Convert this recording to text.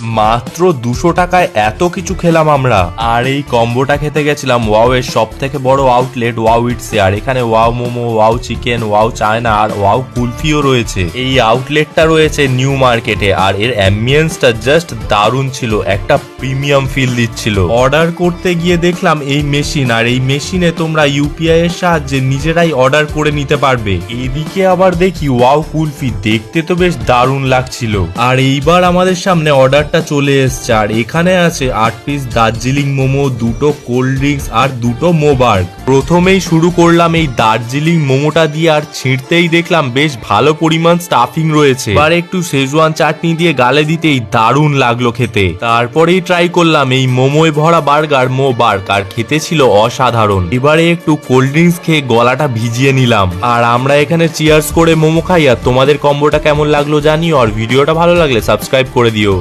মাত্র 200 টাকায় এত কিছু খেলাম আমরা। আর এই কম্বোটা খেতে গেছিলাম ওয়াও এর সব থেকে বড় আউটলেট ওয়াও ইটসে। আর এখানে wow momo, wow chicken, wow China আর ওয়াও কুলফিও রয়েছে। এই আউটলেটটা রয়েছে নিউ মার্কেটে আর এর অ্যাম্বিয়েন্সটা জাস্ট দারুণ ছিল, একটা প্রিমিয়াম ফিল দিচ্ছিল। অর্ডার করতে গিয়ে দেখলাম এই মেশিন, আর এই মেশিনে তোমরা ইউপিআই এর সাহায্যে নিজেরাই অর্ডার করে নিতে পারবে। এদিকে আবার দেখি ওয়াও কুলফি, দেখতে তো বেশ দারুণ লাগছিল। আর এইবার আমাদের সামনে অর্ডারটা চলে এসছে, আর এখানে আছে 8 পিস দার্জিলিং মোমো, 2টো কোল্ড ড্রিঙ্কস আর 2টো মোবার্গ। প্রথমেই শুরু করলাম এই দার্জিলিং মোমোটা দিয়ে, আর ছিঁড়তেই দেখলাম বেশ ভালো পরিমাণ স্টাফিং রয়েছে। এবার একটু শেজওয়ান চাটনি দিয়ে গালে দিতেই দারুণ লাগলো খেতে। তারপরেই ট্রাই করলাম এই মোমোয় ভরা বার্গার মোবার্গ, আর খেতে ছিল অসাধারণ। এবারে একটু কোল্ড ড্রিঙ্কস খেয়ে গলাটা ভিজিয়ে নিলাম। আর আমরা এখানে চিয়ার্স করে মোমো খাই। আর তোমাদের কম্বোটা কেমন লাগলো জানিও, আর ভিডিওটা ভালো লাগলে সাবস্ক্রাইব করে দিও।